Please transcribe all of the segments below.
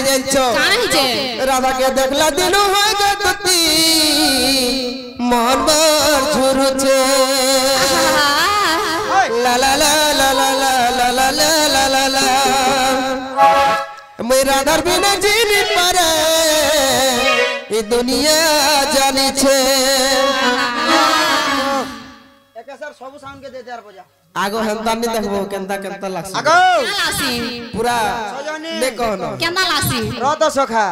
जाइछो राधा के देखला दिनो होय गे तुती मन बर झुरुचे ला ला ला ला ला ला ला ला ला ला मैं राधार बिना जी नहीं पारे ये दुनिया जानी छे एक सर सब साउंड के दे दे यार बजा आगो हेंता नहीं देखबो केनता केनता लागसी आगो लासी पूरा ने कहनो केना लासी रत सखा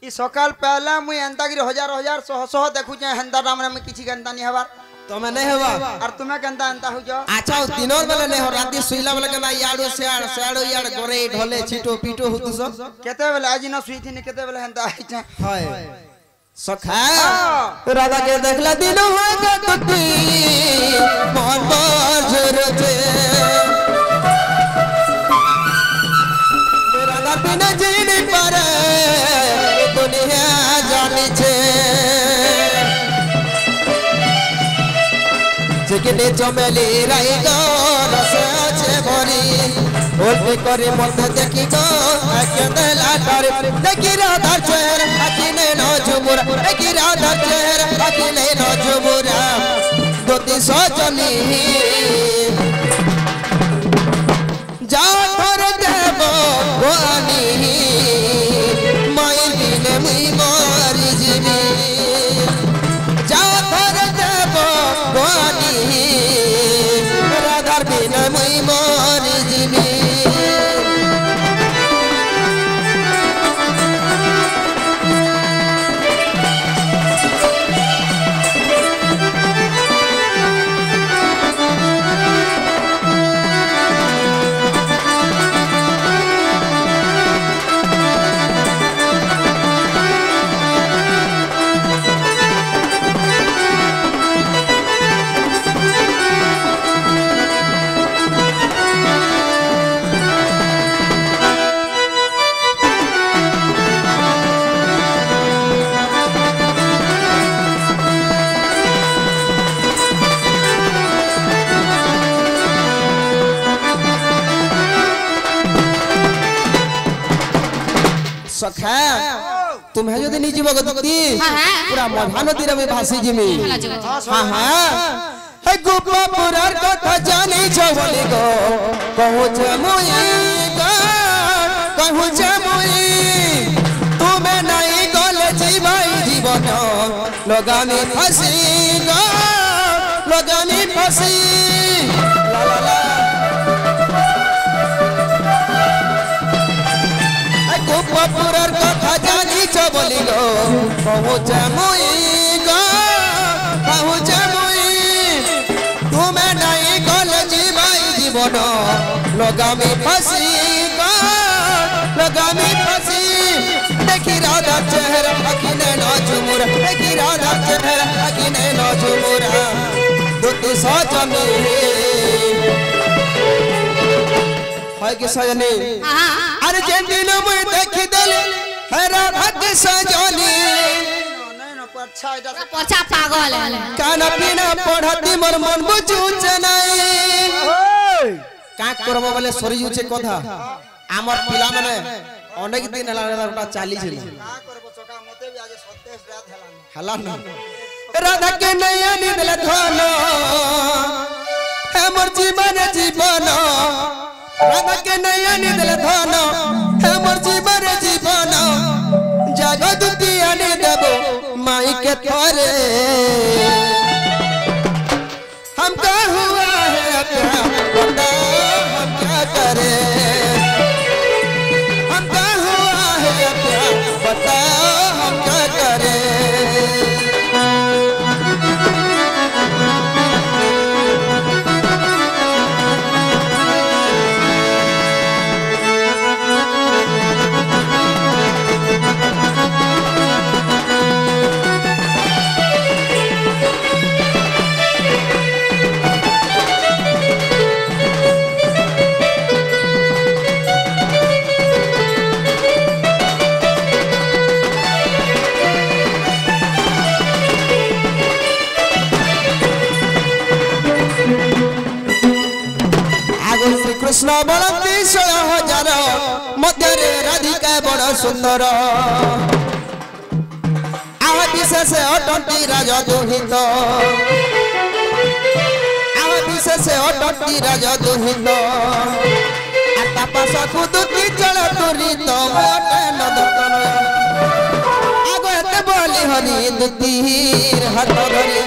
ई सकाल पहला मुई एंता गिरी हजार हजार सह सह देखु जे हेंता नाम में किछि गंता नहीं हवा तमे नहीं हवा और तुम्हें गंता एंता हो जा अच्छा दिनोर बेले नहीं हो राती सुइला बेले केना याडो सेआडो याड गोरे ढोले छिटो पीटो हुतु सब केते बेले आज न सुई थी ने केते बेले हेंता आई छ हाय सखा राधा के देखला दिनो होय गे तुती मन बर झुरुचे राधा बिना जी नहीं पारे दुनिया जानी छे जिकने चमेली राई गो रस আছে ভরি ওলপি করে মধ্যে দেখি গো একদলা তার দেখি রাধার চেহারা আকিনে নজুমুরা দেখি রাধার চেহারা আকিনে নজুমুরা দুটি সজনী যা ধর দেব গোয়ানি মায়ের দিনে মুই মরি যাবি যা ধর দেব গোয়ানি রাধার বিনা মুই মরি যাবি सखा तुम्हें जो दिन जीव गति पूरा मधा नदी रे भासी जिमी हां हां हे गोपापुरार कथा जानी छवली गो कहू जे मुई गो कहू जे मुई तुम्हें नहीं गले जीवाई जीवन लगानी फांसी गो लगानी फांसी ला ला ला गोपापुरार कथा जानी छबली गो कहू जे मुई गो कहू जे मुई तुम्हें नहीं गले जीवाई जीवन लगामी फांसी गो लगामी फांसी देखी राधा चेहरा अखिने नजुमुरा देखी राधा चेहरा अखिने नजुमुरा दुती सजनी है कि सजनी अरे जे दिन मुई देखि देले है राधा के सजनी नहीं न अच्छा इधर पछा पागल काना पीना पढ़ती मोर मन बुझुच नहीं का करबो बोले सरी जुचे कथा हमर पिला माने अनेक दिन हला चाली छिल का करबो चका मते भी आज 27 रात हला न राधा के नया निदले धन है मोर जीवन जीवन राधा के नया निदले धन है मोर जीवन जीवन जगत दुतिया ने देबो माई के थोरे हमका हुआ है प्यार बता हम क्या करें हमका हुआ है प्यार बता हम क्या करें सुंदर आव विशेष अटंती राज दुहित आव विशेष अटंती राज दुहित तापास कुदुती चल तुरित मोटे नदतन आगो एते बोली हरि दुतीर हाथ धरी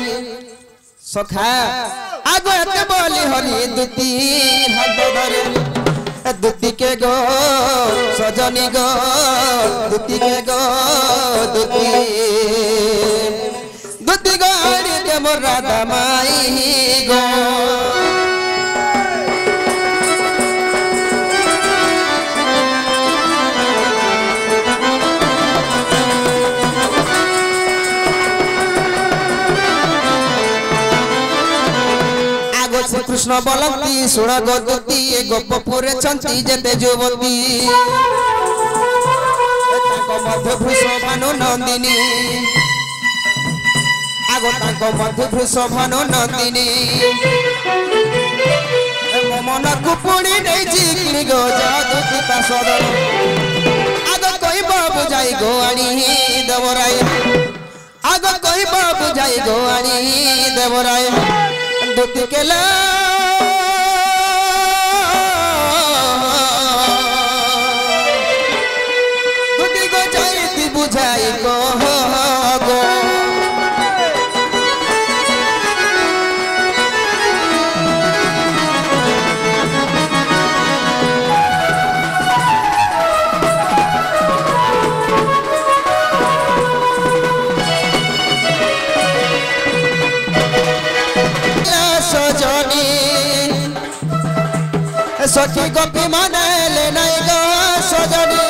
सखा आगो एते बोली हरि दुतीर हाथ धरी दुती के गो सजनी गो दुती के गो दुती दुती गो हरि के मोर राधा माई गो श्री कृष्ण बलती सुण गोदती गोपपुर चंती जते जुवती मध्य वृषभानु नंदिनी आगो तांको मध्य वृषभानु नंदिनी मन कुपुड़ी नहीं जिकनी गो जादुती पासद आगो कोई बाबू जाई गो आनी देवराय आगो कोई बाबू जाई गो आनी देवराय दुती के ला दुती को जाई बुझाई को गो सखी गोपी मन ले नहीं गो सजनी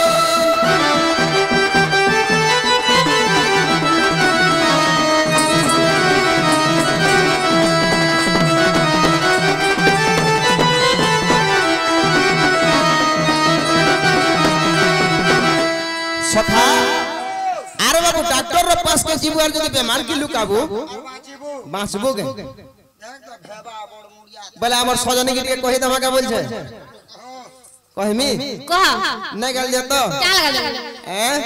सखा आरे बाबू डॉक्टर रो पास के जीव जदी बीमार की लुकाबू बाँचबो गे बोले हमर सजनी के कहि दमा का बोल छे कहमी कह नहीं गल जतो क्या लगा हैं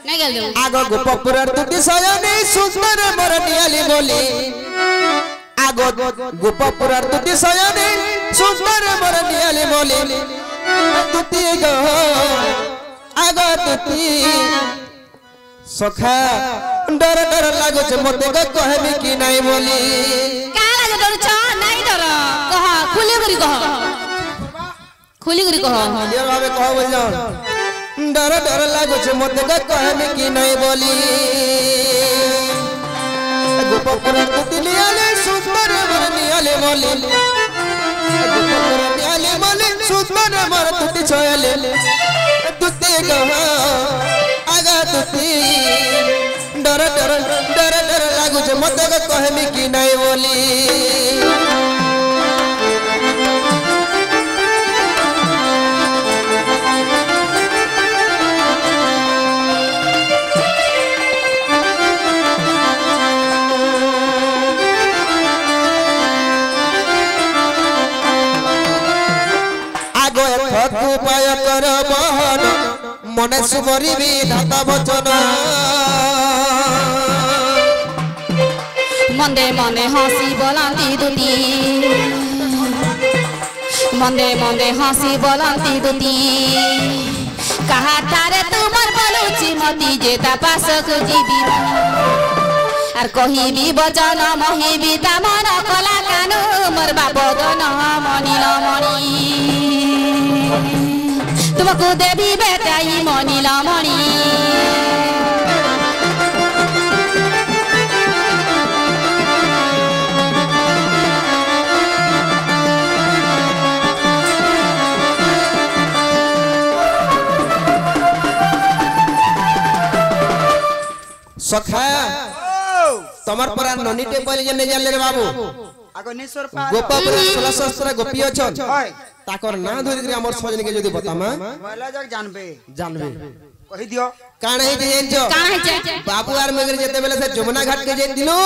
नहीं गल दे आगो गोपपुर तुती सजनी सुंदर मरनियाली बोली आगो गोपपुर तुती सजनी सुंदर मरनियाली बोली तुती गो आगो तुती सखा डर डर लागो छे मते को कहमी की नहीं बोली क्या लगा डर छ नहीं डर कह खुली करी कह ये भावे कह बोल जाओ डर डर लागो छे मते को कहमी की नहीं बोली गोपपुर तुती नियाले सुंदर मरनियाली बोली गोपपुर नियाली बोली सुंदर मर तुती छयले तुती गो आगा तुती डर डर डर डर लागो छे मते को कहमी की नहीं बोली आगो थकु पाय कर बहन मने सुमरी भी धाता वचन मंदे मने हंसी बोलंती दुती मंदे मंदे हंसी बोलंती दुती कहा तारे तुमर बोलुची मती जेता पास को जीवी आर कही भी वचन मही भी ता मन कला कानु मोर बाप गन मनिल मणि तुमको देवी बेटाई मनिल मणि सखा तमर परा ननी टे पले जे ने जाले रे बाबू आगो निश्वर पा गोपपुर 16 गोपी अछन ताकर ना धरि के हमर सजनी के जदी बतामा मोला जग जानबे कहि दियो काणे जे जेन जो काहे जे बाबू आर मगर जेते बेले से जमुना घाट के जेन दिनो